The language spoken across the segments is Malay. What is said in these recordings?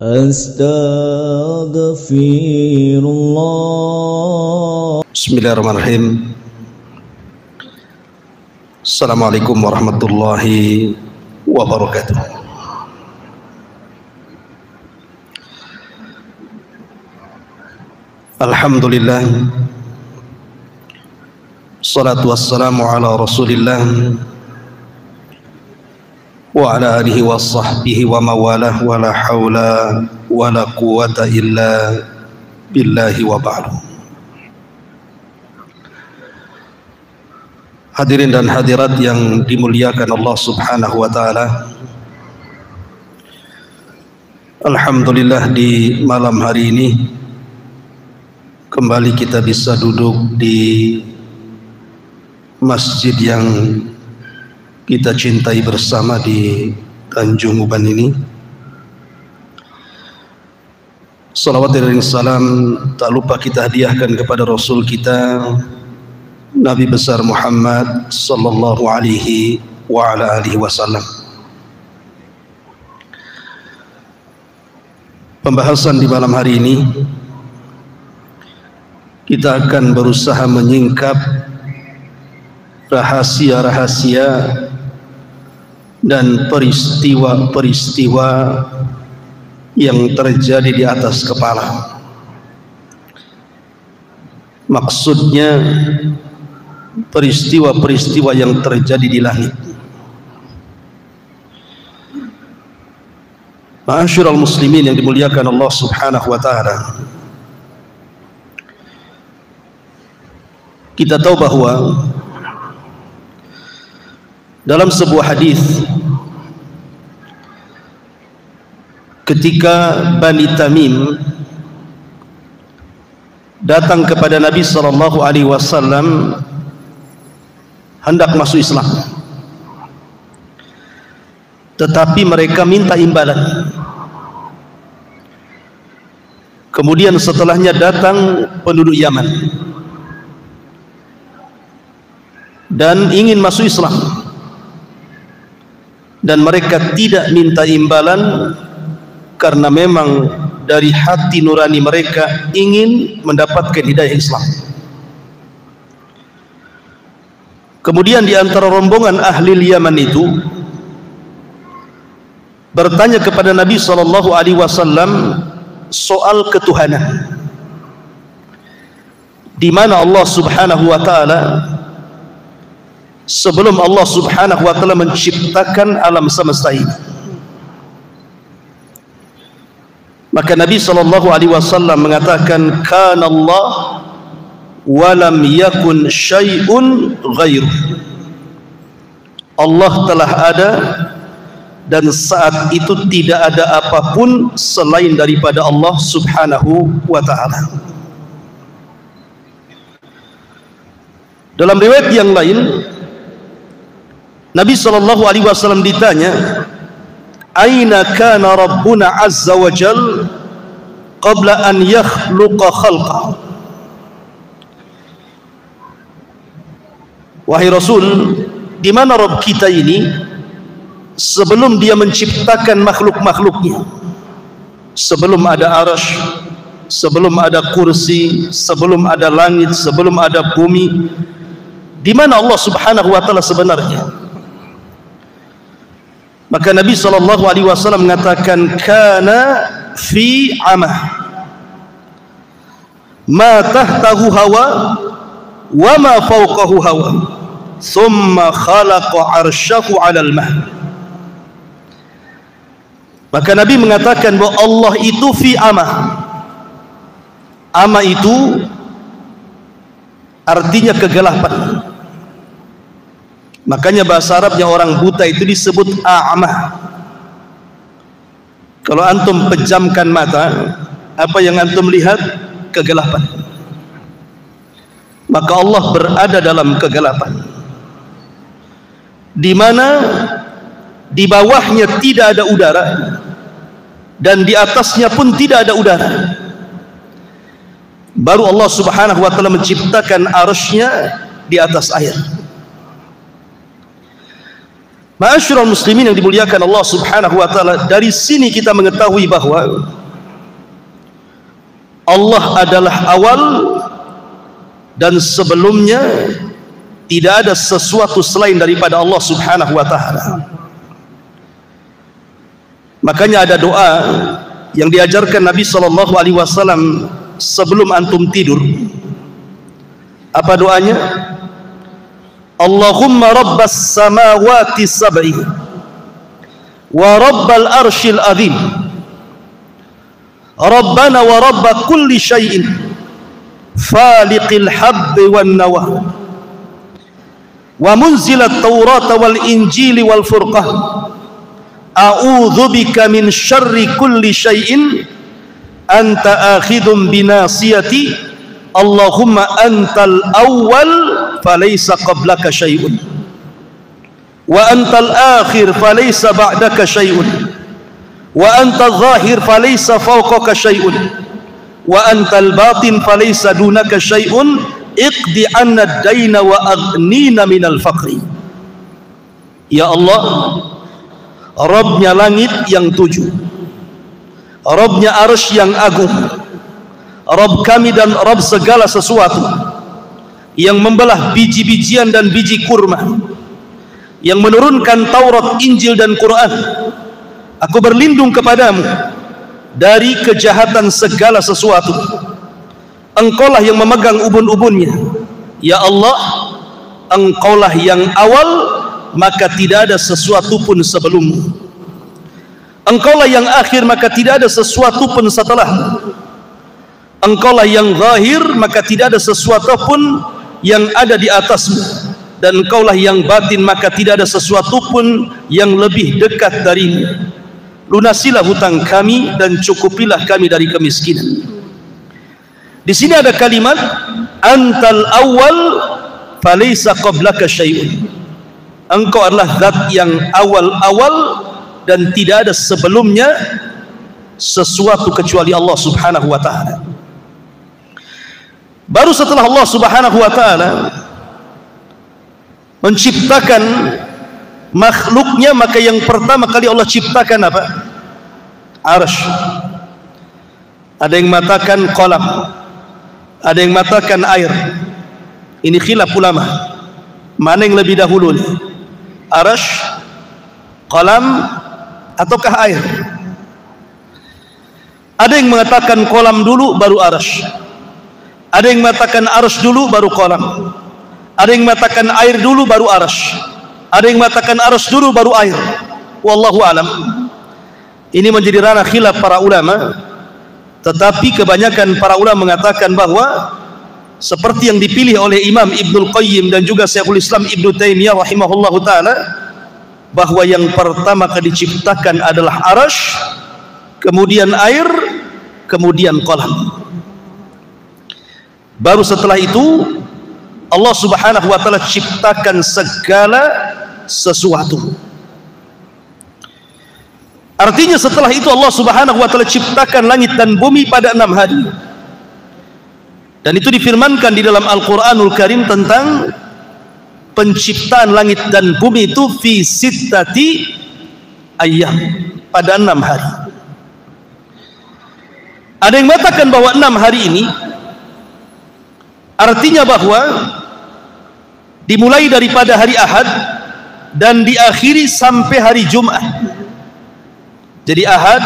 Astaghfirullah. Bismillahirrahmanirrahim. Assalamualaikum warahmatullahi wabarakatuh. Alhamdulillah, salatu wassalamu ala rasulillah wa ala alihi wa sahbihi wa mawalah, wa la hawla wa la quwata illa billahi wa ba'du. Hadirin dan hadirat yang dimuliakan Allah subhanahu wa ta'ala, alhamdulillah di malam hari ini kembali kita bisa duduk di masjid yang kita cintai bersama di Tanjung Uban ini. Salawat dan salam tak lupa kita hadiahkan kepada Rasul kita Nabi besar Muhammad sallallahu alaihi wa ala alihi wasallam. Pembahasan di malam hari ini kita akan berusaha menyingkap rahasia-rahasia dan peristiwa-peristiwa yang terjadi di atas kepala. Maksudnya peristiwa-peristiwa yang terjadi di langit. Ma'asyiral muslimin yang dimuliakan Allah subhanahu wa ta'ala, kita tahu bahwa dalam sebuah hadis ketika Bani Tamim datang kepada Nabi sallallahu alaihi wasallam hendak masuk Islam, tetapi mereka minta imbalan. Kemudian setelahnya datang penduduk Yaman dan ingin masuk Islam, dan mereka tidak minta imbalan karena memang dari hati nurani mereka ingin mendapatkan hidayah Islam. Kemudian di antara rombongan ahli Yaman itu bertanya kepada Nabi sallallahu alaihi wasallam soal ketuhanan, di mana Allah subhanahu wa ta'ala sebelum Allah subhanahu wa ta'ala menciptakan alam semesta ini. Maka Nabi sallallahu alaihi wasallam mengatakan, kana Allah wa lam yakun syai'un ghairu. Allah telah ada dan saat itu tidak ada apapun selain daripada Allah subhanahu wa ta'ala. Dalam riwayat yang lain, Nabi sallallahu alaihi wasallam ditanya, aina kana rabbuna azza wa jal qabla an yakhluqa khalqa. Wahai Rasul, di mana Rabb kita ini sebelum dia menciptakan makhluk-makhluknya, sebelum ada arasy, sebelum ada kursi, sebelum ada langit, sebelum ada bumi, di mana Allah subhanahu wa ta'ala sebenarnya? Maka Nabi sallallahu alaihi wasallam mengatakan, kana fi amah ma tahtahu hawa wa ma fawqahu hawa thumma khalaqa arsyahu 'alal ma. Maka Nabi mengatakan bahwa Allah itu fi amah. Amah itu artinya kegelapan. Makanya bahasa Arabnya orang buta itu disebut a'mah. Kalau antum pejamkan mata, apa yang antum lihat? Kegelapan. Maka Allah berada dalam kegelapan, di mana di bawahnya tidak ada udara dan di atasnya pun tidak ada udara. Baru Allah subhanahu wa ta'ala menciptakan arsy-Nya di atas air. Ma'asyiral muslimin yang dimuliakan Allah Subhanahu wa taala, dari sini kita mengetahui bahwa Allah adalah awal dan sebelumnya tidak ada sesuatu selain daripada Allah Subhanahu wa taala. Makanya ada doa yang diajarkan Nabi sallallahu alaihi wasallam sebelum antum tidur. Apa doanya? Allahumma rabbas samawati sab'i wa rabbal arshil azim, rabbana wa rabba kulli syai'in, faliqil habbi wan nawa, wa munzilat taurata wal injili wal furqah, a'udzu bika min syarri kulli syai'in, anta akhidhum binasiyati, Allahumma antal awwal falaysa qablaka syai'un, wa antal akhir falaysa ba'daka syai'un, wa antal zahir falaysa fawqaka syai'un, wa antal batin falaysa dunaka syai'un, iqdi anna ad-daina wa aghnina minal faqri. Ya Allah, Rabbnya langit yang 7, Rabbnya arsy yang agung, Rabb kami dan Rabb segala sesuatu, yang membelah biji-bijian dan biji kurma, yang menurunkan Taurat, Injil dan Quran. Aku berlindung kepadamu dari kejahatan segala sesuatu. Engkaulah yang memegang ubun-ubunnya. Ya Allah, Engkaulah yang awal, maka tidak ada sesuatu pun sebelummu. Engkaulah yang akhir, maka tidak ada sesuatu pun setelahmu. Engkaulah yang zahir, maka tidak ada sesuatu pun yang ada di atasmu, dan Engkaulah yang batin, maka tidak ada sesuatu pun yang lebih dekat darimu. Lunasilah hutang kami dan cukupilah kami dari kemiskinan. Di sini ada kalimat antal awal falaysa qablaka syai'un. Engkau adalah zat yang awal-awal dan tidak ada sebelumnya sesuatu kecuali Allah Subhanahu wa taala. Baru setelah Allah Subhanahu wa taala menciptakan makhluknya, maka yang pertama kali Allah ciptakan apa? Arsy. Ada yang mengatakan qalam, ada yang mengatakan air. Ini khilaf ulama, mana yang lebih dahulu nih? Arsy, qalam, ataukah air? Ada yang mengatakan qalam dulu baru arsy, ada yang mengatakan arsy dulu baru qalam, ada yang mengatakan air dulu baru arsy, ada yang mengatakan arsy dulu baru air. Wallahu alam. Ini menjadi ranah khilaf para ulama, tetapi kebanyakan para ulama mengatakan bahwa seperti yang dipilih oleh Imam Ibnul Qayyim dan juga Syekhul Islam Ibnu Taimiyah rahimahullahu taala, bahwa yang pertama kali diciptakan adalah arsy, kemudian air, kemudian qalam. Baru setelah itu Allah Subhanahu wa taala ciptakan segala sesuatu. Artinya setelah itu Allah Subhanahu wa taala ciptakan langit dan bumi pada 6 hari. Dan itu difirmankan di dalam Al-Qur'anul Karim tentang penciptaan langit dan bumi itu fi sittati ayyam, pada 6 hari. Ada yang mengatakan bahwa 6 hari ini artinya bahwa dimulai daripada hari Ahad dan diakhiri sampai hari Jumat. Jadi Ahad,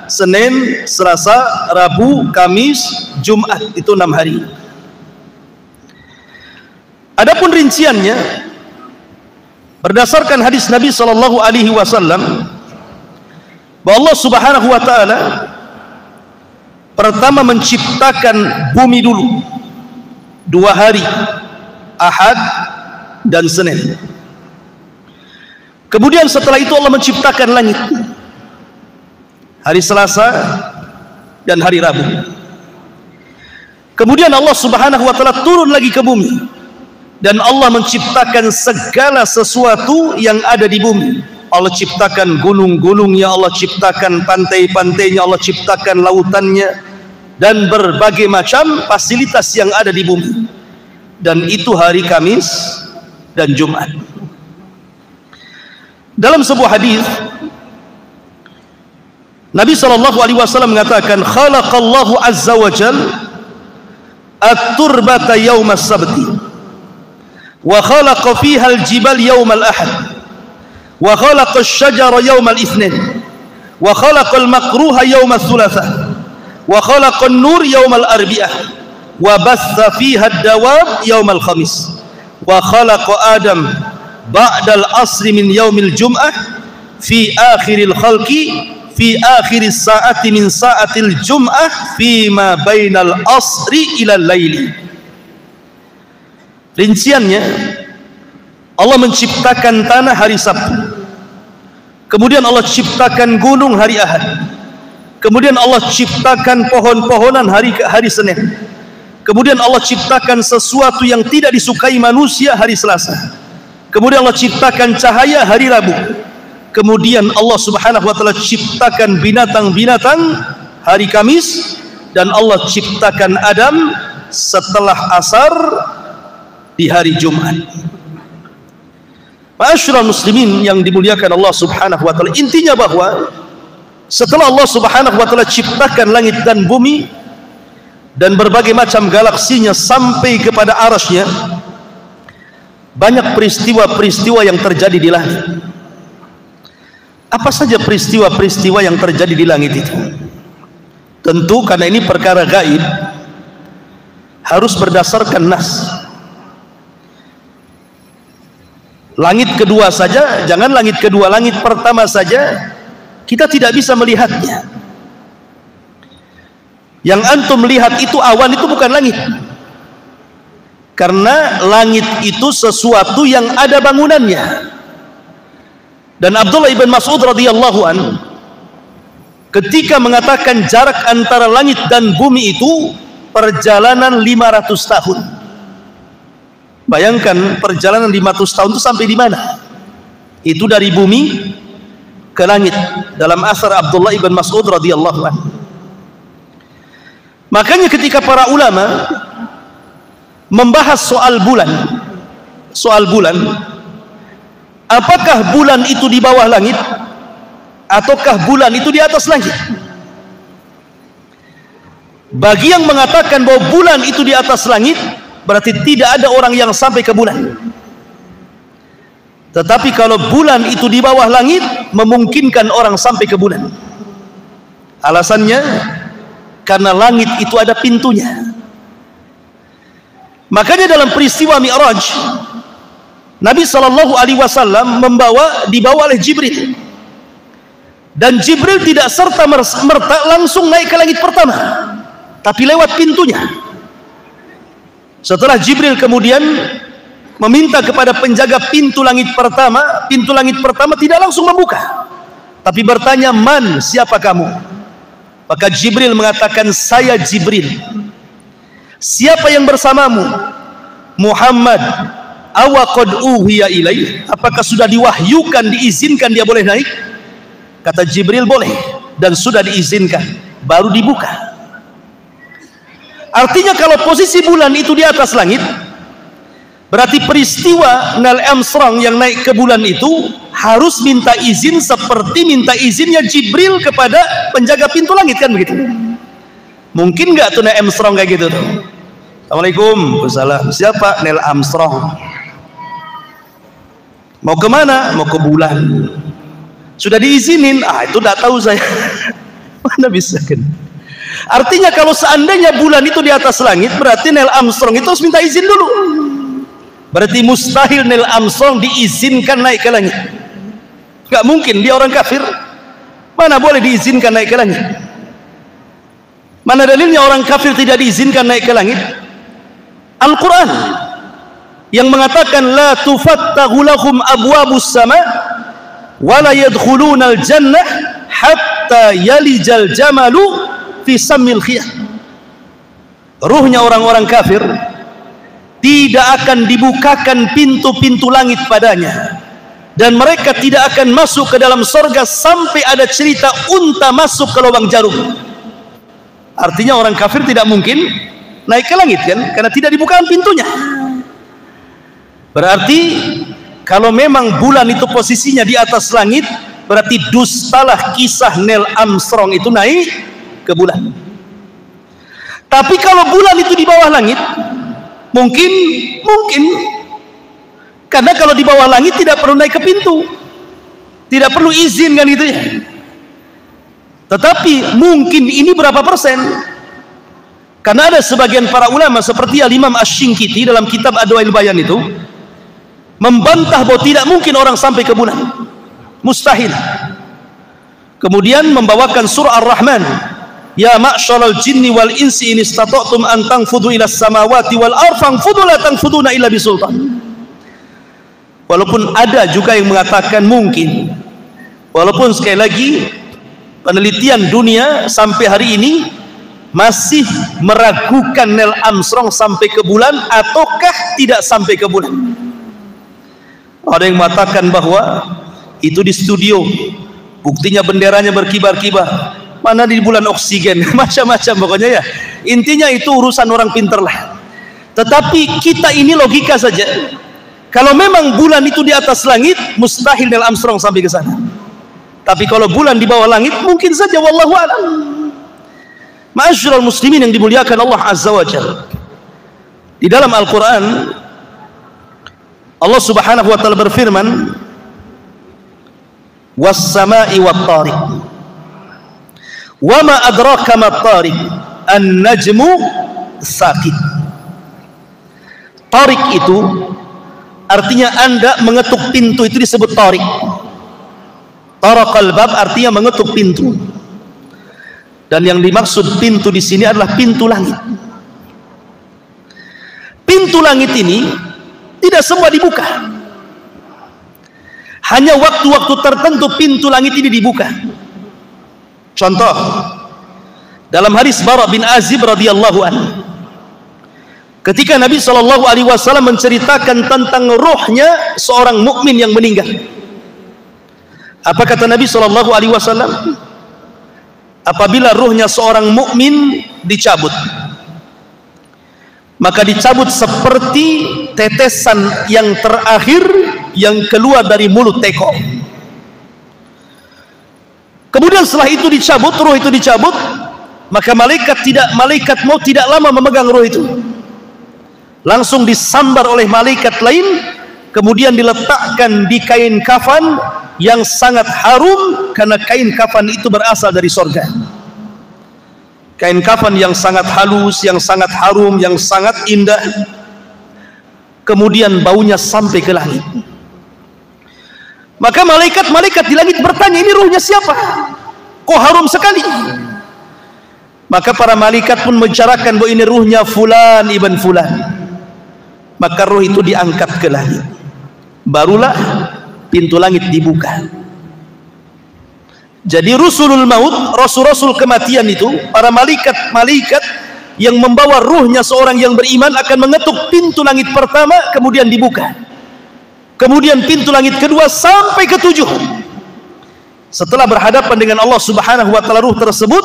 Senin, Selasa, Rabu, Kamis, Jumat, itu 6 hari. Adapun rinciannya berdasarkan hadis Nabi sallallahu alaihi wasallam bahwa Allah Subhanahu wa taala pertama menciptakan bumi dulu 2 hari, Ahad dan Senin. Kemudian setelah itu Allah menciptakan langit, hari Selasa dan hari Rabu. Kemudian Allah Subhanahu wa taala turun lagi ke bumi dan Allah menciptakan segala sesuatu yang ada di bumi. Allah ciptakan gunung-gunungnya, Allah ciptakan pantai-pantainya, Allah ciptakan lautannya, dan berbagai macam fasilitas yang ada di bumi. Dan itu hari Kamis dan Jumat. Dalam sebuah hadis Nabi SAW mengatakan, khalaqallahu azza wa jal at-turbata yawma as-sabti wa khalaqa fiha al-jibal yawma al-ahad wa khalaqa asy-syajara yawma al-itsnin wa khalaqa al-makruha yawma ats-tsulatsa wa khalaqa an-nur yawma al-arbi'ah wa batha fiha ad-dawab yawma al-khamis wa khalaqa adam ba'da al-asri min yawmil jum'ah fi akhiril khalqi fi akhir saati min saatil jum'ah fi ma bainal asri ila laili. Rinciannya, Allah menciptakan tanah hari Sabtu, kemudian Allah ciptakan gunung hari Ahad, kemudian Allah ciptakan pohon-pohonan hari Senin, kemudian Allah ciptakan sesuatu yang tidak disukai manusia hari Selasa, kemudian Allah ciptakan cahaya hari Rabu, kemudian Allah Subhanahu wa taala ciptakan binatang-binatang hari Kamis, dan Allah ciptakan Adam setelah asar di hari Jumat. Ma'asyiral muslimin yang dimuliakan Allah Subhanahu wa taala, intinya bahwa setelah Allah Subhanahu wa taala ciptakan langit dan bumi dan berbagai macam galaksinya sampai kepada arasy-Nya, banyak peristiwa-peristiwa yang terjadi di langit. Apa saja peristiwa-peristiwa yang terjadi di langit itu? Tentu karena ini perkara gaib, harus berdasarkan nas. Langit kedua saja, jangan langit kedua, langit pertama saja kita tidak bisa melihatnya. Yang antum lihat itu awan, itu bukan langit. Karena langit itu sesuatu yang ada bangunannya. Dan Abdullah ibn Mas'ud radhiyallahu an ketika mengatakan jarak antara langit dan bumi itu perjalanan 500 tahun. Bayangkan perjalanan 500 tahun itu sampai di mana? Itu dari bumi ke langit, dalam asar Abdullah ibn Mas'ud radhiyallahu an. Makanya ketika para ulama membahas soal bulan, apakah bulan itu di bawah langit ataukah bulan itu di atas langit? Bagi yang mengatakan bahwa bulan itu di atas langit, berarti tidak ada orang yang sampai ke bulan. Tetapi kalau bulan itu di bawah langit, memungkinkan orang sampai ke bulan. Alasannya karena langit itu ada pintunya. Makanya dalam peristiwa Mi'raj, Nabi SAW dibawa oleh Jibril, dan Jibril tidak serta-merta langsung naik ke langit pertama, tapi lewat pintunya. Setelah Jibril kemudian meminta kepada penjaga pintu langit pertama tidak langsung membuka, tapi bertanya, "Man, siapa kamu?" Maka Jibril mengatakan, "Saya Jibril." "Siapa yang bersamamu?" "Muhammad." "Awa qad uhiya ilaih." Apakah sudah diwahyukan, diizinkan dia boleh naik? Kata Jibril, boleh, dan sudah diizinkan, baru dibuka. Artinya kalau posisi bulan itu di atas langit, berarti peristiwa Neil Armstrong yang naik ke bulan itu harus minta izin seperti minta izinnya Jibril kepada penjaga pintu langit, kan begitu? Mungkin nggak tuh Neil Armstrong kayak gitu tuh? Assalamualaikum. Waalaikumsalam. Siapa? Neil Armstrong. Mau kemana? Mau ke bulan. Sudah diizinin? Itu tidak tahu saya. Mana bisa kan? Artinya kalau seandainya bulan itu di atas langit, berarti Neil Armstrong itu harus minta izin dulu. Berarti mustahil Neil Armstrong diizinkan naik ke langit. Gak mungkin, dia orang kafir. Mana boleh diizinkan naik ke langit? Mana dalilnya orang kafir tidak diizinkan naik ke langit? Al-Quran yang mengatakan la tufattahu lahum abwabus sama wa la yadkhuluna al-jannah hatta yalijal jamalu fi sammil khiyah. Ruhnya orang-orang kafir tidak akan dibukakan pintu-pintu langit padanya, dan mereka tidak akan masuk ke dalam surga sampai ada cerita unta masuk ke lubang jarum. Artinya orang kafir tidak mungkin naik ke langit, kan? Karena tidak dibukakan pintunya. Berarti kalau memang bulan itu posisinya di atas langit, berarti dustalah kisah Neil Armstrong itu naik ke bulan. Tapi kalau bulan itu di bawah langit, mungkin. Karena kalau di bawah langit tidak perlu naik ke pintu, tidak perlu izin kan itu ya. Tetapi mungkin ini berapa persen? Karena ada sebagian para ulama seperti Al-Imam Asy-Syinkiti dalam kitab Adwail Bayan itu membantah bahwa tidak mungkin orang sampai ke bulan, mustahil. Kemudian membawakan surah Ar-Rahman, ya ma'syaral jinni wal insi in istata'tum an tanfudhu ila samawati wal ardh fanfudhu la tanfuduna illa bisultan. Walaupun ada juga yang mengatakan mungkin, walaupun sekali lagi penelitian dunia sampai hari ini masih meragukan Neil Armstrong sampai ke bulan ataukah tidak sampai ke bulan. Ada yang mengatakan bahwa itu di studio, buktinya benderanya berkibar-kibar, mana di bulan oksigen, macam-macam pokoknya ya. Intinya itu urusan orang pinter lah. Tetapi kita ini logika saja. Kalau memang bulan itu di atas langit, mustahil Neil Armstrong sampai ke sana. Tapi kalau bulan di bawah langit, mungkin saja, wallahu a'lam. Ma'asyiral muslimin yang dimuliakan Allah Azza wa Jalla. Di dalam Al-Quran, Allah Subhanahu wa ta'ala berfirman, was-sama'i wat-tariq. Wa ma adraka mat-tariq, an-najmu saqit. Tariq itu artinya Anda mengetuk pintu, itu disebut tariq. Taraqal bab artinya mengetuk pintu. Dan yang dimaksud pintu di sini adalah pintu langit. Pintu langit ini tidak semua dibuka. Hanya waktu-waktu tertentu pintu langit ini dibuka. Contoh, dalam hadis Bara bin Azib radhiyallahu anhu, ketika Nabi SAW menceritakan tentang ruhnya seorang mukmin yang meninggal, apa kata Nabi SAW? Apabila ruhnya seorang mukmin dicabut, maka dicabut seperti tetesan yang terakhir yang keluar dari mulut teko. Kemudian setelah itu dicabut, ruh itu dicabut, maka malaikat maut tidak lama memegang ruh itu, langsung disambar oleh malaikat lain, kemudian diletakkan di kain kafan yang sangat harum, karena kain kafan itu berasal dari sorga. Kain kafan yang sangat halus, yang sangat harum, yang sangat indah. Kemudian baunya sampai ke langit. Maka malaikat di langit bertanya, ini ruhnya siapa? Kok harum sekali? Maka para malaikat pun membicarakan bahwa ini ruhnya Fulan ibn Fulan. Maka ruh itu diangkat ke langit. Barulah pintu langit dibuka. Jadi rusulul maut, rasul-rasul kematian itu, para malaikat yang membawa ruhnya seorang yang beriman akan mengetuk pintu langit pertama, kemudian dibuka. Kemudian pintu langit kedua sampai ke 7. Setelah berhadapan dengan Allah Subhanahu wa ta'ala ruh tersebut,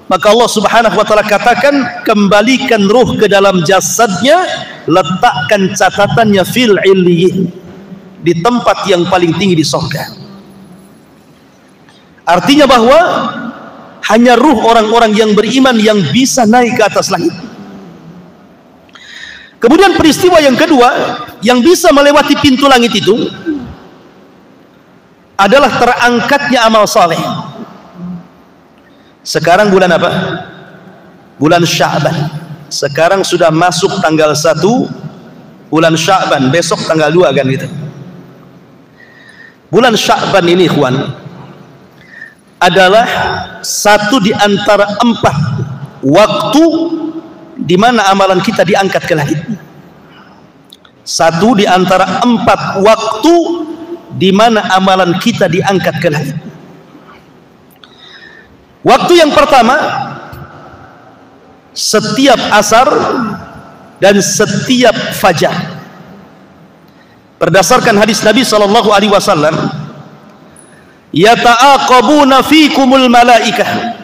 maka Allah Subhanahu wa ta'ala katakan, kembalikan ruh ke dalam jasadnya, letakkan catatannya fil illiyin, di tempat yang paling tinggi di surga. Artinya bahwa hanya ruh orang-orang yang beriman yang bisa naik ke atas langit. Kemudian peristiwa yang kedua yang bisa melewati pintu langit itu adalah terangkatnya amal saleh. Sekarang bulan apa? Bulan Sya'ban. Sekarang sudah masuk tanggal 1 bulan Sya'ban, besok tanggal 2 kan gitu. Bulan Sya'ban ini ikhwan adalah satu di antara 4 waktu di mana amalan kita diangkat ke langit. Satu di antara 4 waktu di mana amalan kita diangkat ke langit. Waktu yang pertama, setiap asar dan setiap fajar. Berdasarkan hadis Nabi SAW, yata'aqabuna fikumul malaikah,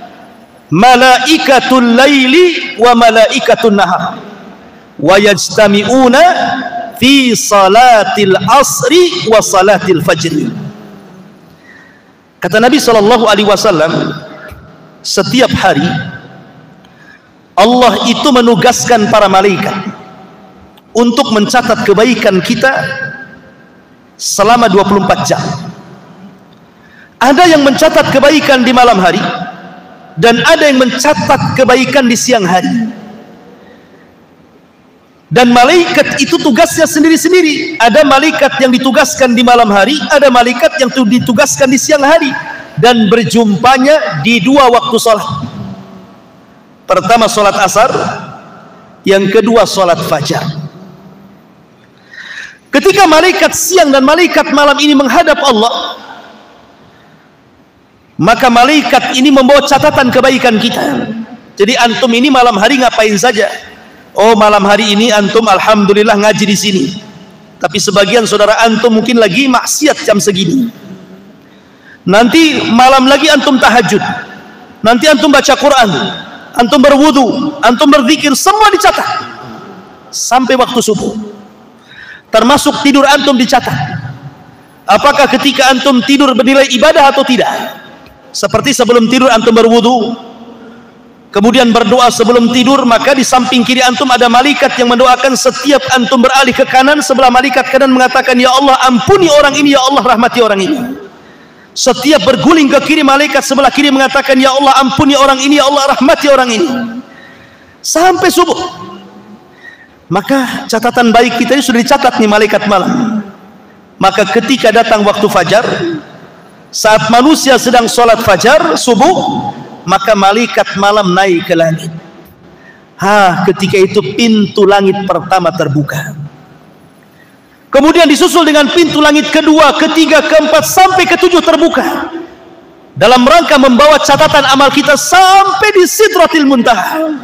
malaikatul laili wa malaikatun nahar, wa yajtami'una fi salatil asri wa salatil fajr. Kata Nabi sallallahu alaihi wasallam, setiap hari Allah itu menugaskan para malaikat untuk mencatat kebaikan kita selama 24 jam. Ada yang mencatat kebaikan di malam hari dan ada yang mencatat kebaikan di siang hari. Dan malaikat itu tugasnya sendiri-sendiri. Ada malaikat yang ditugaskan di malam hari, ada malaikat yang ditugaskan di siang hari, dan berjumpanya di dua waktu sholat. Pertama sholat asar, yang kedua sholat fajar. Ketika malaikat siang dan malaikat malam ini menghadap Allah, maka malaikat ini membawa catatan kebaikan kita. Jadi antum ini malam hari ngapain saja? Oh, malam hari ini antum alhamdulillah ngaji di sini. Tapi sebagian saudara antum mungkin lagi maksiat jam segini. Nanti malam lagi antum tahajud. Nanti antum baca Quran, antum berwudu, antum berzikir, semua dicatat sampai waktu subuh. Termasuk tidur antum dicatat. Apakah ketika antum tidur bernilai ibadah atau tidak? Seperti sebelum tidur antum berwudu, kemudian berdoa sebelum tidur, maka di samping kiri antum ada malaikat yang mendoakan. Setiap antum beralih ke kanan, sebelah malaikat kanan mengatakan, ya Allah ampuni orang ini, ya Allah rahmati orang ini. Setiap berguling ke kiri, malaikat sebelah kiri mengatakan, ya Allah ampuni orang ini, ya Allah rahmati orang ini, sampai subuh. Maka catatan baik kita ini sudah dicatat nih malaikat malam. Maka ketika datang waktu fajar, saat manusia sedang sholat fajar subuh, maka malaikat malam naik ke langit. Ketika itu pintu langit pertama terbuka, kemudian disusul dengan pintu langit kedua, ketiga, keempat, sampai ketujuh terbuka, dalam rangka membawa catatan amal kita sampai di Sidratil Muntaha.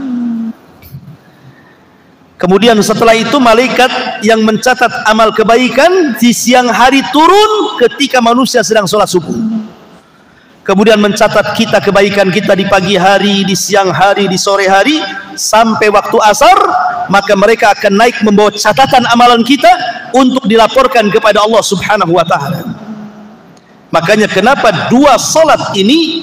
Kemudian setelah itu malaikat yang mencatat amal kebaikan di siang hari turun ketika manusia sedang sholat subuh. Kemudian mencatat kita kebaikan kita di pagi hari, di siang hari, di sore hari, sampai waktu asar. Maka mereka akan naik membawa catatan amalan kita untuk dilaporkan kepada Allah subhanahu wa ta'ala. Makanya kenapa dua salat ini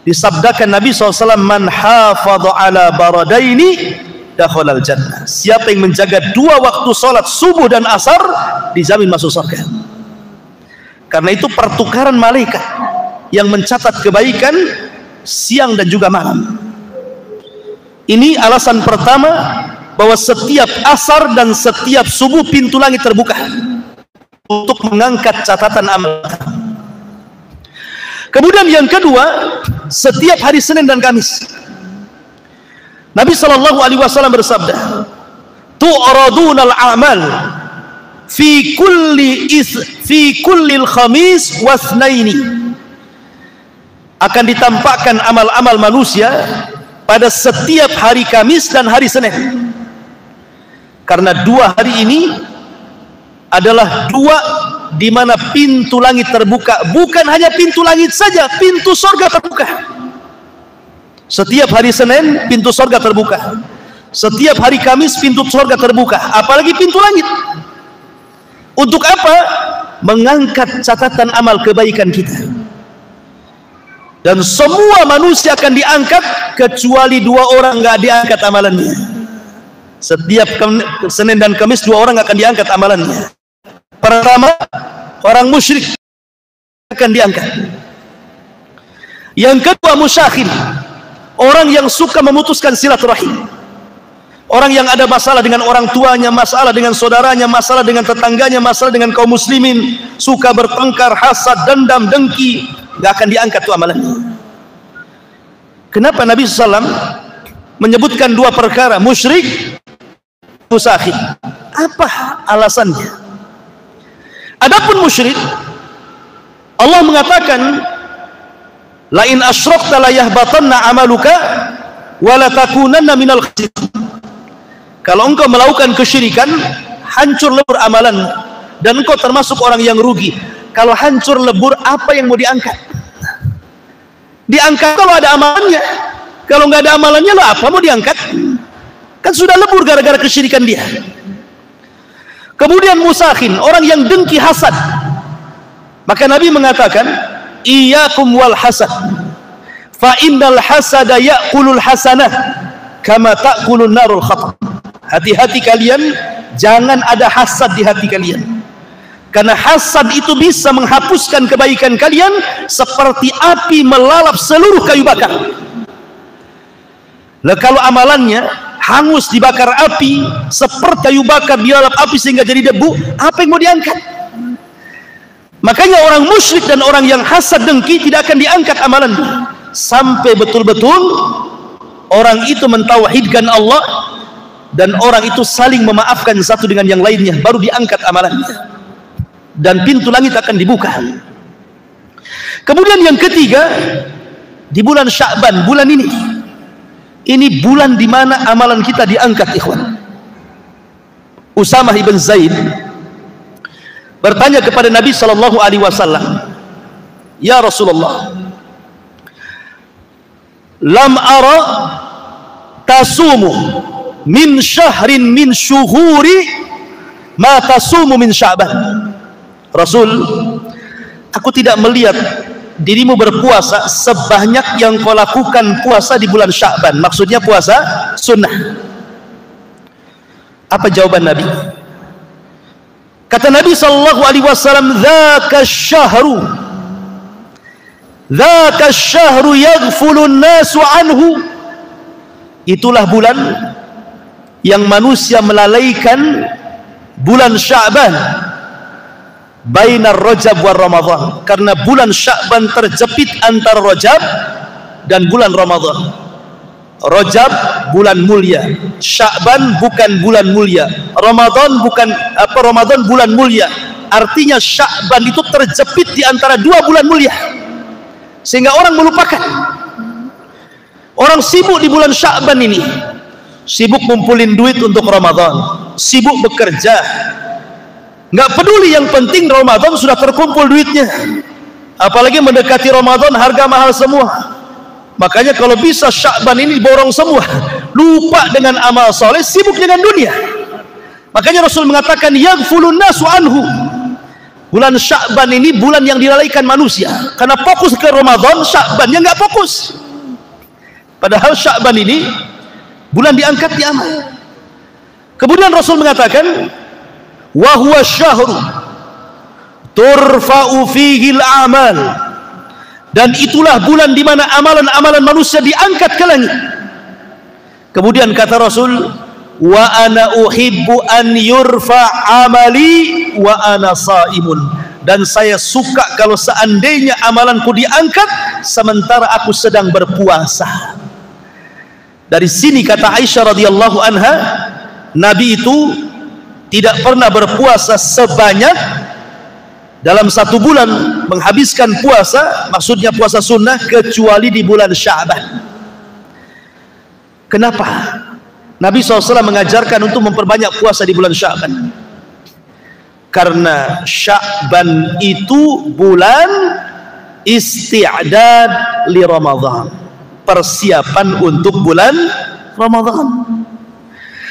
disabdakan Nabi SAW, man hafadha ala baradaini dakhalal jannah. Siapa yang menjaga dua waktu salat subuh dan asar, dijamin masuk surga. Karena itu pertukaran malaikat yang mencatat kebaikan siang dan juga malam. Ini alasan pertama, bahwa setiap asar dan setiap subuh pintu langit terbuka untuk mengangkat catatan amal. Kemudian yang kedua, setiap hari Senin dan Kamis Nabi SAW bersabda, tu'radunal a'mal fi kulli khamis wasnaini. Akan ditampakkan amal-amal manusia pada setiap hari Kamis dan hari Senin. Karena dua hari ini adalah dua di mana pintu langit terbuka. Bukan hanya pintu langit saja, pintu surga terbuka. Setiap hari Senin pintu surga terbuka, setiap hari Kamis pintu surga terbuka, apalagi pintu langit. Untuk apa? Mengangkat catatan amal kebaikan kita. Dan semua manusia akan diangkat, kecuali dua orang nggak diangkat amalannya. Setiap Senin dan Kamis dua orang akan diangkat amalannya. Pertama, orang musyrik akan diangkat. Yang kedua, musyakhir, orang yang suka memutuskan silaturahim, orang yang ada masalah dengan orang tuanya, masalah dengan saudaranya, masalah dengan tetangganya, masalah dengan kaum muslimin, suka bertengkar, hasad, dendam, dengki, nggak akan diangkat tuh amalannya. Kenapa Nabi SAW menyebutkan dua perkara, musyrik, musyakhir? Apa alasannya? Adapun musyrik, Allah mengatakan, la in asyrakta la yahbatanna amaluka wa la takunanna minal khasirin. Kalau engkau melakukan kesyirikan, hancur lebur amalan dan engkau termasuk orang yang rugi. Kalau hancur lebur, apa yang mau diangkat? Diangkat kalau ada amalannya. Kalau nggak ada amalannya, lah apa mau diangkat? Kan sudah lebur gara-gara kesyirikan dia. Kemudian musakhin, orang yang dengki, hasad. Maka Nabi mengatakan, iyyakum wal hasad, fa innal hasada ya'kulul hasanah kama ta'kulun narul khatab. Hati-hati kalian, jangan ada hasad di hati kalian, karena hasad itu bisa menghapuskan kebaikan kalian seperti api melalap seluruh kayu bakar. Nah, kalau amalannya hangus dibakar api, seperti kayu bakar dilalap api sehingga jadi debu, apa yang mau diangkat? Makanya orang musyrik dan orang yang hasad dengki tidak akan diangkat amalannya sampai betul-betul orang itu mentauhidkan Allah dan orang itu saling memaafkan satu dengan yang lainnya, baru diangkat amalannya dan pintu langit akan dibuka. Kemudian yang ketiga, di bulan Sya'ban, bulan ini bulan di mana amalan kita diangkat, ikhwan. Usamah ibn Zaid bertanya kepada Nabi sallallahu alaihi wasallam, "Ya Rasulullah, lam ara tasumu min syahrin min syuhuri ma tasumu min Sya'ban." Rasul, aku tidak melihat dirimu berpuasa sebanyak yang kau lakukan puasa di bulan Sya'ban. Maksudnya puasa sunnah. Apa jawaban Nabi? Kata Nabi sallallahu alaihi wasallam, "Dzaka syahru yaghfulun nasu anhu." Itulah bulan yang manusia melalaikan bulan Sya'ban. Bainar Rajab wa Ramadan, karena bulan Sya'ban terjepit antara Rajab dan bulan Ramadan. Rajab bulan mulia, Sya'ban bukan bulan mulia, Ramadan bulan mulia. Artinya Sya'ban itu terjepit di antara dua bulan mulia, sehingga orang melupakan. Orang sibuk di bulan Sya'ban ini, sibuk ngumpulin duit untuk Ramadan, sibuk bekerja, nggak peduli, yang penting Ramadan sudah terkumpul duitnya. Apalagi mendekati Ramadan, harga mahal semua. Makanya kalau bisa Sya'ban ini borong semua, lupa dengan amal soleh, sibuk dengan dunia. Makanya Rasul mengatakan, yaghfulun nasu anhu. Bulan Sya'ban ini bulan yang dilalaikan manusia, karena fokus ke Ramadan, Sya'bannya nggak fokus. Padahal Sya'ban ini bulan diangkat di amal. Kemudian Rasul mengatakan, wa huwa syahru turfa'u fihi al-a'mal, dan itulah bulan di mana amalan-amalan manusia diangkat ke langit. Kemudian kata Rasul, wa ana uhibbu an yurfa amali wa ana saimun, dan saya suka kalau seandainya amalanku diangkat sementara aku sedang berpuasa. Dari sini kata Aisyah radhiyallahu anha, Nabi itu tidak pernah berpuasa sebanyak dalam satu bulan, menghabiskan puasa, maksudnya puasa sunnah, kecuali di bulan Sya'ban. Kenapa? Nabi SAW mengajarkan untuk memperbanyak puasa di bulan Sya'ban. Karena Sya'ban itu bulan isti'dad li Ramadan, persiapan untuk bulan Ramadan.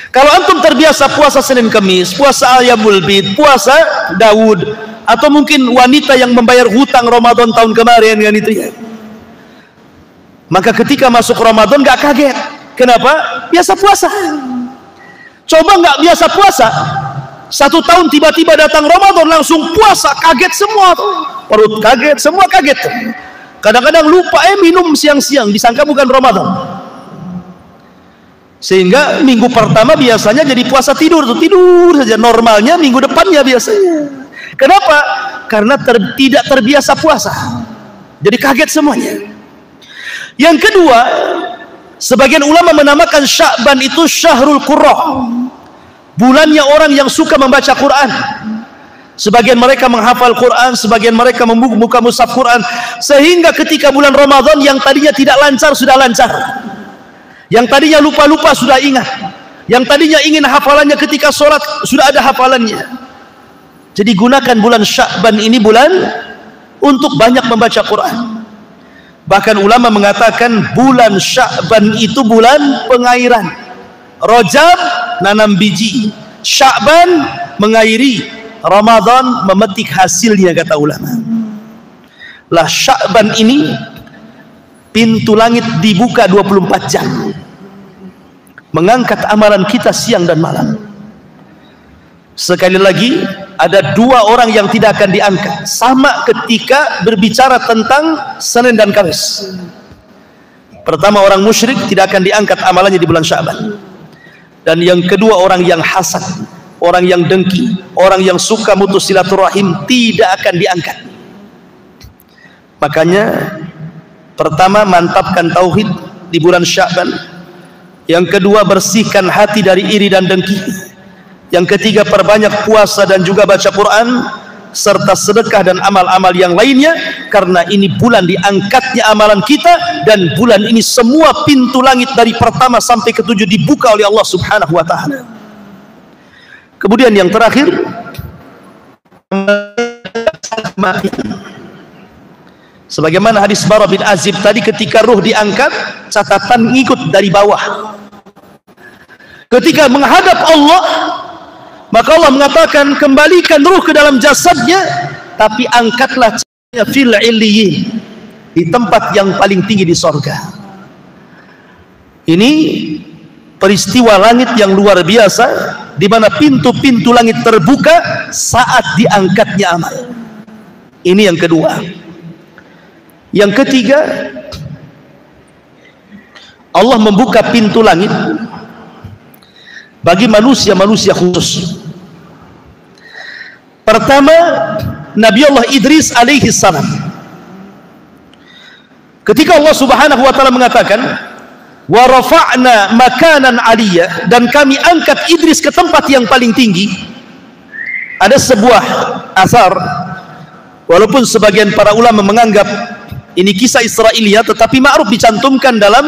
Kalau antum terbiasa puasa Senin Kamis, puasa Ayyamul Bid, puasa Daud, atau mungkin wanita yang membayar hutang Ramadan tahun kemarin kan itu ya, maka ketika masuk Ramadan gak kaget. Kenapa? Biasa puasa. Coba gak biasa puasa, 1 tahun tiba-tiba datang Ramadan langsung puasa, kaget semua tuh. Perut kaget, semua kaget tuh. Kadang-kadang lupa minum siang-siang, disangka bukan Ramadan. Sehingga minggu pertama biasanya jadi puasa tidur saja, normalnya minggu depannya biasanya. Kenapa? Karena tidak terbiasa puasa, jadi kaget semuanya. Yang kedua, sebagian ulama menamakan Sya'ban itu Syahrul Qurra, bulannya orang yang suka membaca Quran. Sebagian mereka menghafal Quran, sebagian mereka membuka mushaf Quran, sehingga ketika bulan Ramadan yang tadinya tidak lancar sudah lancar, yang tadinya lupa-lupa sudah ingat, yang tadinya ingin hafalannya ketika sholat sudah ada hafalannya. Jadi gunakan bulan Sya'ban ini bulan untuk banyak membaca Quran. Bahkan ulama mengatakan bulan Sya'ban itu bulan pengairan. Rajab nanam biji, Sya'ban mengairi, Ramadan memetik hasilnya, kata ulama. Lah Sya'ban ini pintu langit dibuka 24 jam, mengangkat amalan kita siang dan malam. Sekali lagi, ada dua orang yang tidak akan diangkat, sama ketika berbicara tentang Senin dan Kamis. Pertama, orang musyrik tidak akan diangkat amalannya di bulan Sya'ban. Dan yang kedua, orang yang hasad, orang yang dengki, orang yang suka mutus silaturahim tidak akan diangkat. Makanya pertama, mantapkan tauhid di bulan Sya'ban. Yang kedua, bersihkan hati dari iri dan dengki. Yang ketiga, perbanyak puasa dan juga baca Quran serta sedekah dan amal-amal yang lainnya, karena ini bulan diangkatnya amalan kita, dan bulan ini semua pintu langit dari pertama sampai ketujuh dibuka oleh Allah Subhanahu wa ta'ala. Kemudian yang terakhir, sebagaimana hadis Bara bin Azib tadi, ketika ruh diangkat, catatan ngikut dari bawah. Ketika menghadap Allah, maka Allah mengatakan, kembalikan ruh ke dalam jasadnya, tapi angkatlah fil illiyin, di tempat yang paling tinggi di sorga. Ini peristiwa langit yang luar biasa, di mana pintu-pintu langit terbuka saat diangkatnya amal. Ini yang kedua. Yang ketiga, Allah membuka pintu langit bagi manusia-manusia khusus. Pertama, Nabi Allah Idris alaihi salam. Ketika Allah Subhanahu wa ta'ala mengatakan, wa rafa'na makanan aliyah, dan kami angkat Idris ke tempat yang paling tinggi, ada sebuah asar, walaupun sebagian para ulama menganggap ini kisah Israiliyah, tetapi ma'ruf dicantumkan dalam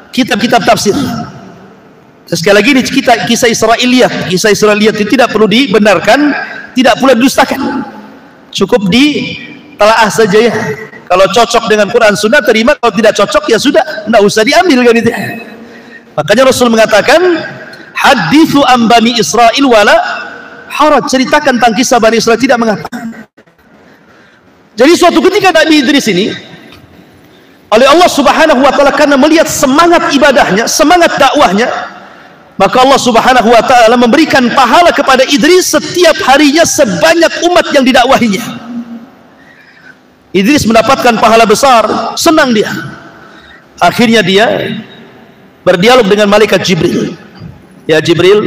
kitab-kitab tafsir. Sekali lagi, ini kisah Israiliyah. Kisah Israiliyah itu tidak perlu dibenarkan, tidak pula didustakan, cukup ditelaah saja ya. Kalau cocok dengan Quran Sunnah terima, kalau tidak cocok ya sudah, tidak usah diambil kan itu. Makanya Rasul mengatakan, hadithu an bani Israil wala haraj, ceritakan tentang kisah Bani Israil tidak mengapa. Jadi suatu ketika Nabi Idris ini oleh Allah Subhanahu wa ta'ala, karena melihat semangat ibadahnya, semangat dakwahnya, maka Allah Subhanahu wa ta'ala memberikan pahala kepada Idris setiap harinya sebanyak umat yang didakwahinya. Idris mendapatkan pahala besar, senang dia. Akhirnya dia berdialog dengan malaikat Jibril. Ya Jibril,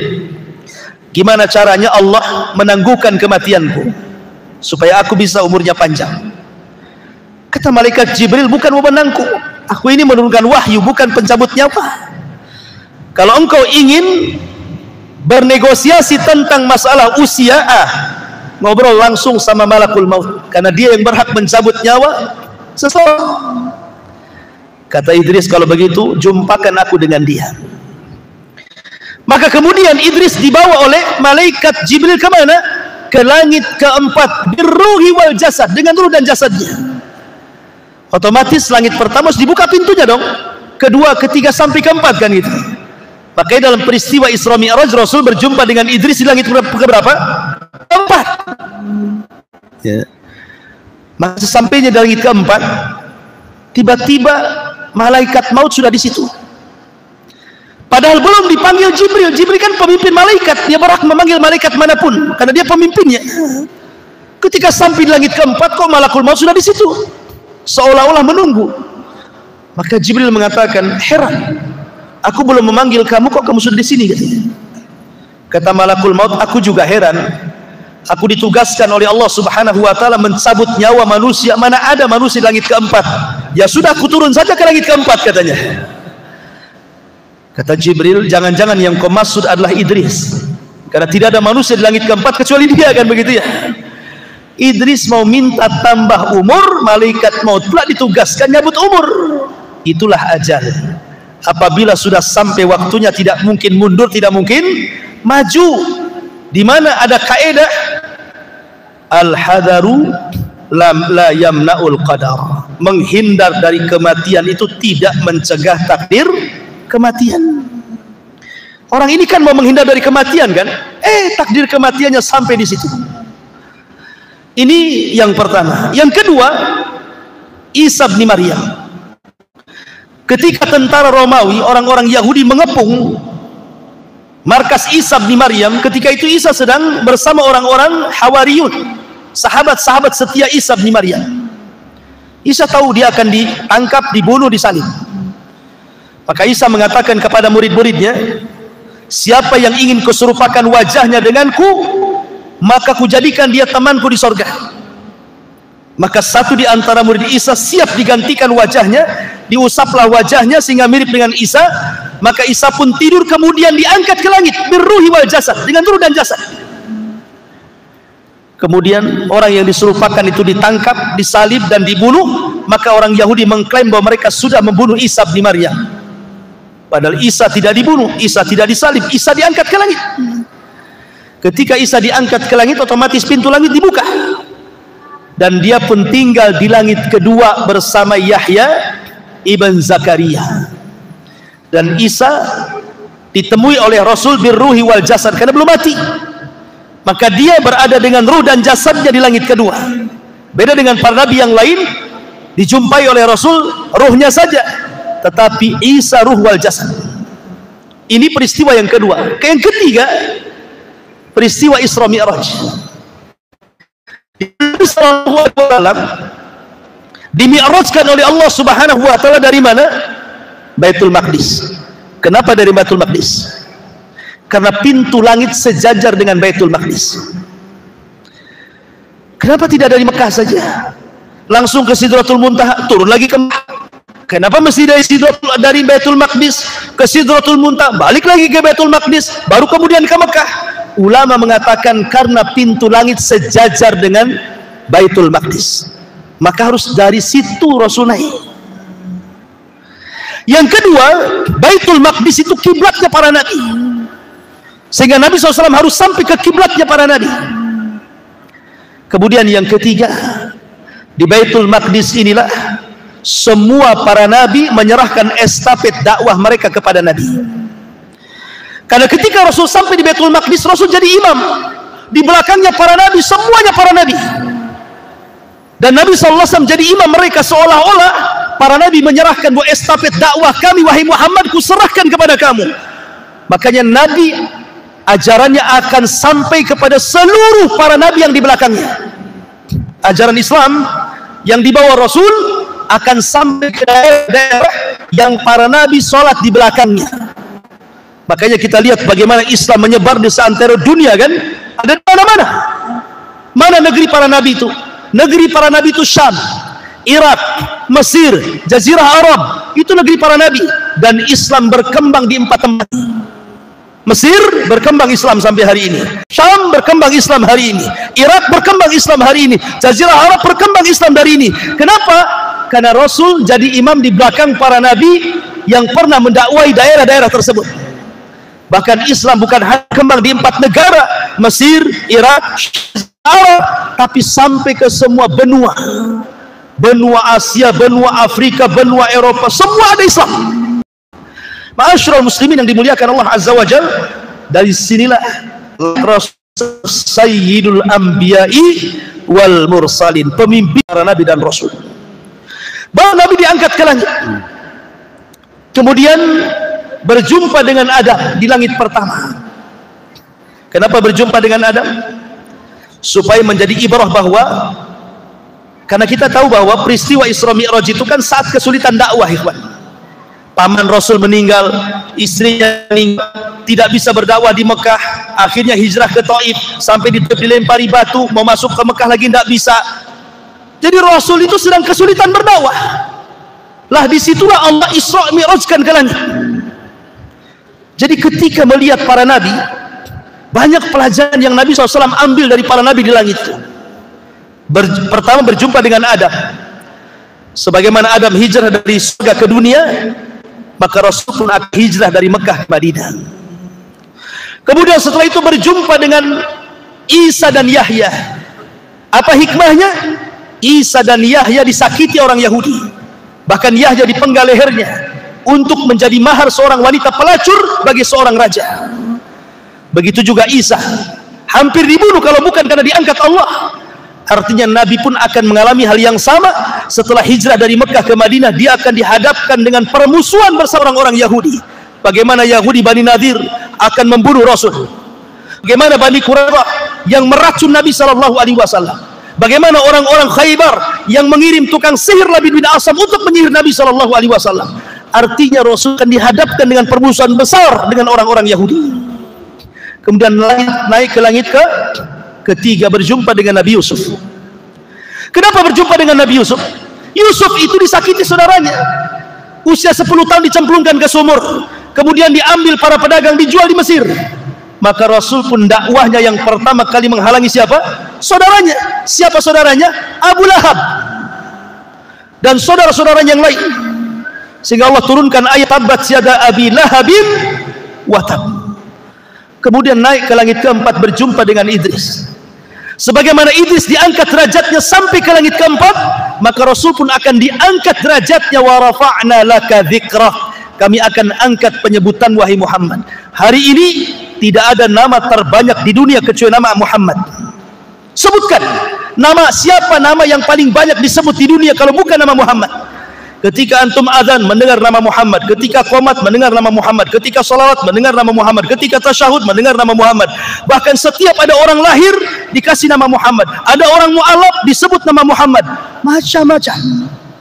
gimana caranya Allah menangguhkan kematianku supaya aku bisa umurnya panjang? Kata malaikat Jibril, bukan wewenangku, aku ini menurunkan wahyu, bukan pencabut nyawa. Kalau engkau ingin bernegosiasi tentang masalah usia, ngobrol langsung sama malakul maut, karena dia yang berhak mencabut nyawa seseorang. Kata Idris, kalau begitu jumpakan aku dengan dia. Maka kemudian Idris dibawa oleh malaikat Jibril kemana? Ke langit keempat, birruhi wal jasad, dengan ruh dan jasadnya. Otomatis langit pertama harus dibuka pintunya dong, kedua, ketiga, sampai keempat kan gitu. Makanya dalam peristiwa Isra Mi'raj, Rasul berjumpa dengan Idris di langit keberapa? Keempat. Ya. Maka sesampainya di langit keempat, tiba-tiba malaikat maut sudah di situ. Padahal belum dipanggil Jibril. Jibril kan pemimpin malaikat, dia berhak memanggil malaikat manapun karena dia pemimpinnya. Ketika sampai di langit keempat, kok malakul maut sudah di situ, seolah-olah menunggu. Maka Jibril mengatakan, heran, aku belum memanggil kamu, kok kamu sudah di sini? Kata malakul maut, aku juga heran. Aku ditugaskan oleh Allah Subhanahu wa ta'ala mencabut nyawa manusia, mana ada manusia di langit keempat. Ya sudah, aku turun saja ke langit keempat, katanya. Kata Jibril, jangan-jangan yang kau maksud adalah Idris, karena tidak ada manusia di langit keempat kecuali dia, kan begitu ya. Idris mau minta tambah umur, malaikat maut pula ditugaskan nyabut umur. Itulah ajal. Apabila sudah sampai waktunya, tidak mungkin mundur, tidak mungkin maju. Di mana ada kaidah al-hadaru la yamna'ul qadar, menghindar dari kematian itu tidak mencegah takdir kematian. Orang ini kan mau menghindar dari kematian kan? Takdir kematiannya sampai di situ. Ini yang pertama. Yang kedua, Isa bin Maryam. Ketika tentara Romawi, orang-orang Yahudi mengepung markas Isa bin Maryam, ketika itu Isa sedang bersama orang-orang Hawariyun, sahabat-sahabat setia Isa bin Maryam. Isa tahu dia akan ditangkap, dibunuh, disalib. Maka Isa mengatakan kepada murid-muridnya, siapa yang ingin kuserupakan wajahnya denganku, maka kujadikan dia temanku di sorga. Maka satu di antara murid Isa siap digantikan wajahnya, diusaplah wajahnya sehingga mirip dengan Isa. Maka Isa pun tidur, kemudian diangkat ke langit birruhi wal jasad, dengan ruh dan jasad. Kemudian orang yang diserupakan itu ditangkap, disalib dan dibunuh. Maka orang Yahudi mengklaim bahwa mereka sudah membunuh Isa bin Maryam. Padahal Isa tidak dibunuh, Isa tidak disalib, Isa diangkat ke langit. Ketika Isa diangkat ke langit, otomatis pintu langit dibuka. Dan dia pun tinggal di langit kedua bersama Yahya ibn Zakaria. Dan Isa ditemui oleh Rasul birruhi wal jasad karena belum mati. Maka dia berada dengan ruh dan jasadnya di langit kedua. Beda dengan para nabi yang lain, dijumpai oleh Rasul ruhnya saja, tetapi Isa ruh wal jasad. Ini peristiwa yang kedua. Yang ketiga, peristiwa Isra Mi'raj. Nabi sallallahu alaihi wasallam dimi'rajkan oleh Allah Subhanahu wa taala dari mana? Baitul Maqdis. Kenapa dari Baitul Maqdis? Karena pintu langit sejajar dengan Baitul Maqdis. Kenapa tidak dari Mekah saja? Langsung ke Sidratul Muntaha, turun lagi ke Mekah. Kenapa mesti dari Baitul Maqdis ke Sidratul Muntaha, balik lagi ke Baitul Maqdis, baru kemudian ke Mekah? Ulama mengatakan karena pintu langit sejajar dengan Baitul Maqdis, maka harus dari situ Rasul naik. Yang kedua, Baitul Maqdis itu kiblatnya para nabi, sehingga Nabi SAW harus sampai ke kiblatnya para nabi. Kemudian yang ketiga, di Baitul Maqdis inilah semua para nabi menyerahkan estafet dakwah mereka kepada Nabi. Karena ketika Rasul sampai di Baitul Maqdis, Rasul jadi imam. Di belakangnya para nabi, semuanya para nabi. Dan Nabi SAW jadi imam mereka, seolah-olah para nabi menyerahkan bahwa estafet dakwah kami, wahai Muhammad, kuserahkan kepada kamu. Makanya Nabi ajarannya akan sampai kepada seluruh para nabi yang di belakangnya. Ajaran Islam yang dibawa Rasul akan sampai ke daerah yang para nabi sholat di belakangnya. Makanya kita lihat bagaimana Islam menyebar di seantero dunia kan? Ada di mana-mana. Mana negeri para nabi itu? Negeri para nabi itu Syam, Irak, Mesir, Jazirah Arab. Itu negeri para nabi. Dan Islam berkembang di 4 tempat. Mesir berkembang Islam sampai hari ini. Syam berkembang Islam hari ini. Irak berkembang Islam hari ini. Jazirah Arab berkembang Islam dari ini. Kenapa? Karena Rasul jadi imam di belakang para nabi yang pernah mendakwai daerah-daerah tersebut. Bahkan Islam bukan hanya kembang di 4 negara, Mesir, Irak, Arab, tapi sampai ke semua benua. Benua Asia, benua Afrika, benua Eropa, semua ada Islam. Ma'asyiral muslimin yang dimuliakan Allah Azza wa Jalla, dari sinilah Rasul Sayyidul Anbiya'i wal Mursalin, pemimpin para nabi dan rasul. Baru Nabi diangkat ke langit. Kemudian berjumpa dengan Adam di langit pertama. Kenapa berjumpa dengan Adam? Supaya menjadi ibrah bahwa, karena kita tahu bahwa peristiwa Isra Mi'raj itu kan saat kesulitan dakwah, ikhwan. Paman Rasul meninggal, istrinya meninggal, tidak bisa berdakwah di Mekah, akhirnya hijrah ke Taif, sampai dilempari batu, mau masuk ke Mekah lagi tidak bisa. Jadi Rasul itu sedang kesulitan berdakwah. Lah disitulah Allah Isra Mi'rajkan ke langit. Jadi ketika melihat para nabi, banyak pelajaran yang Nabi SAW ambil dari para nabi di langit itu. Pertama berjumpa dengan Adam. Sebagaimana Adam hijrah dari surga ke dunia, maka Rasul pun akan hijrah dari Mekah ke Madinah. Kemudian setelah itu berjumpa dengan Isa dan Yahya. Apa hikmahnya? Isa dan Yahya disakiti orang Yahudi. Bahkan Yahya dipenggal lehernya untuk menjadi mahar seorang wanita pelacur bagi seorang raja. Begitu juga Isa, hampir dibunuh kalau bukan karena diangkat Allah. Artinya Nabi pun akan mengalami hal yang sama. Setelah hijrah dari Mekah ke Madinah, dia akan dihadapkan dengan permusuhan bersama orang-orang Yahudi. Bagaimana Yahudi Bani Nadir akan membunuh Rasul, bagaimana Bani Quraizah yang meracun Nabi SAW, bagaimana orang-orang Khaybar yang mengirim tukang sihir Labid bin Asam untuk menyihir Nabi SAW. Artinya Rasul akan dihadapkan dengan permusuhan besar dengan orang-orang Yahudi. Kemudian naik ke langit ketiga, berjumpa dengan Nabi Yusuf. Kenapa berjumpa dengan Nabi Yusuf? Yusuf itu disakiti saudaranya, usia 10 tahun dicemplungkan ke sumur, kemudian diambil para pedagang, dijual di Mesir. Maka Rasul pun dakwahnya yang pertama kali menghalangi siapa? Saudaranya. Siapa saudaranya? Abu Lahab dan saudara-saudaranya yang lain. Sehingga Allah turunkan ayat tabat yada abi lahabin wa tab. Kemudian naik ke langit keempat, berjumpa dengan Idris. Sebagaimana Idris diangkat derajatnya sampai ke langit keempat, maka Rasul pun akan diangkat derajatnya. Wa rafa'na laka dzikrah, kami akan angkat penyebutan wahai Muhammad. Hari ini tidak ada nama terbanyak di dunia kecuali nama Muhammad. Sebutkan nama, siapa nama yang paling banyak disebut di dunia kalau bukan nama Muhammad? Ketika antum azan mendengar nama Muhammad, ketika qomat mendengar nama Muhammad, ketika salawat mendengar nama Muhammad, ketika tasyahud mendengar nama Muhammad. Bahkan setiap ada orang lahir dikasih nama Muhammad, ada orang mu'alaf disebut nama Muhammad, macam-macam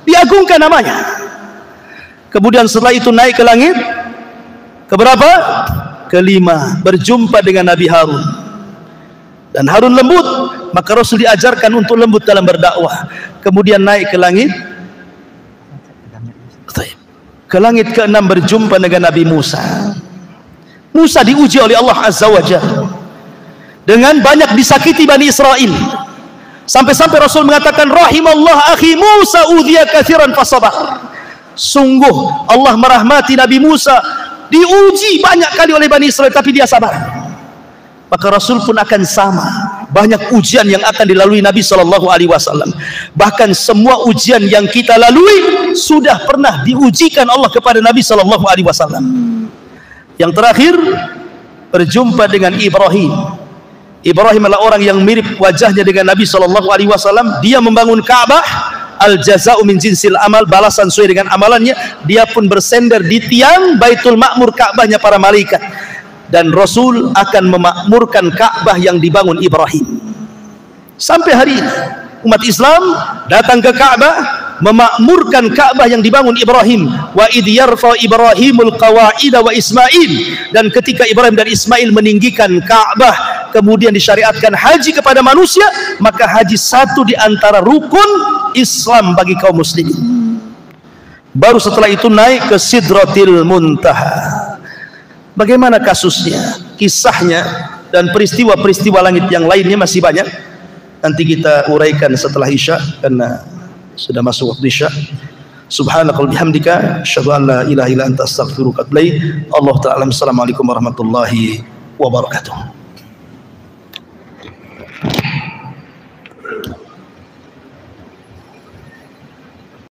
diagungkan namanya. Kemudian setelah itu naik ke langit keberapa? Kelima, berjumpa dengan Nabi Harun. Dan Harun lembut, maka Rasul diajarkan untuk lembut dalam berdakwah. Kemudian naik ke langit ke-6, berjumpa dengan Nabi Musa. Musa diuji oleh Allah Azza wa Jalla dengan banyak disakiti Bani Israel, sampai-sampai Rasul mengatakan rahimallah akhi Musa udhiya katsiran fasabar. Sungguh Allah merahmati Nabi Musa, diuji banyak kali oleh Bani Israel tapi dia sabar. Maka Rasul pun akan sama, banyak ujian yang akan dilalui Nabi SAW. Bahkan semua ujian yang kita lalui sudah pernah diujikan Allah kepada Nabi SAW. Yang terakhir, berjumpa dengan Ibrahim. Ibrahim adalah orang yang mirip wajahnya dengan Nabi SAW. Dia membangun Ka'bah, al-jaza'u min jinsil amal, balasan sesuai dengan amalannya. Dia pun bersender di tiang Baitul Ma'mur, Ka'bahnya para malaikat. Dan Rasul akan memakmurkan Ka'bah yang dibangun Ibrahim. Sampai hari ini umat Islam datang ke Ka'bah, memakmurkan Ka'bah yang dibangun Ibrahim. Wa idh yarfa Ibrahimul qawa'ida wa Ismail. Dan ketika Ibrahim dan Ismail meninggikan Ka'bah, kemudian disyariatkan haji kepada manusia, maka haji satu di antara rukun Islam bagi kaum muslimin. Baru setelah itu naik ke Sidratil Muntaha. Bagaimana kasusnya, kisahnya, dan peristiwa-peristiwa langit yang lainnya masih banyak. Nanti kita uraikan setelah Isya, karena sudah masuk waktu Isya. Subhanakallahumma bihamdika asyhadu an la ilaha illa anta astaghfiruka wa atubu ilaik. Allah ta'ala. Assalamualaikum warahmatullahi wabarakatuh.